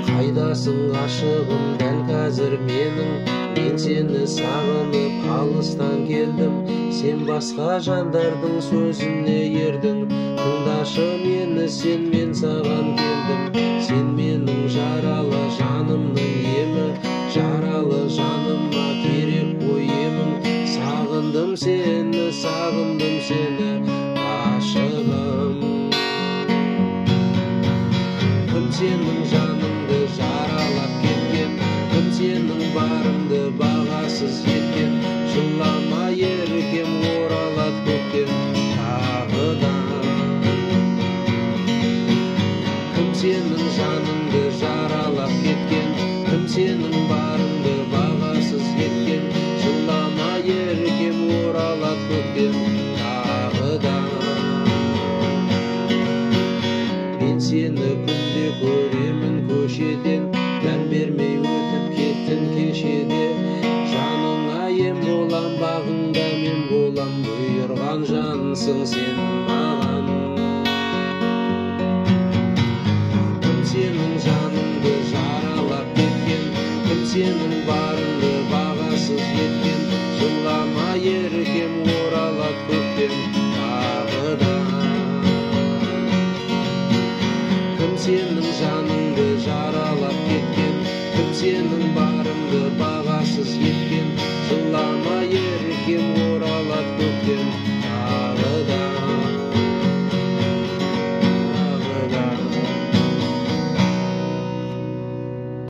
Қайдасың ғашығым дәл қазір менің, мен сені сағынып алыстан келдім. Сен басқа жандардың сөзіне ердің, тыңдашы мені, сен мен саған келдім. Сен менің жаралы жанымның емі, жаралы жаныма керек қой емің. Сағындым сені, сағындым сені, ғашығым. Кім сенің жаныңды жаралап кеткен, кім сенің барыңды бағасыз еткен. Жылама еркем, оралады көктем тағыдан. Кім сенің жаныңды жаралап кеткен, кім сенің барыңды бағасыз еткен. Жылама еркем, оралады көктем тағыдан. Мен сені күнде көремін көшеден, мән бермей өтіп кеттің кешеде. Жаныңа ем болам, бағыңда мен болам, бұйырған жансың сен маған. Кім сенің жаныңды жаралап кеткен, кім сенің барыңды бағасыз еткен. Жылама ер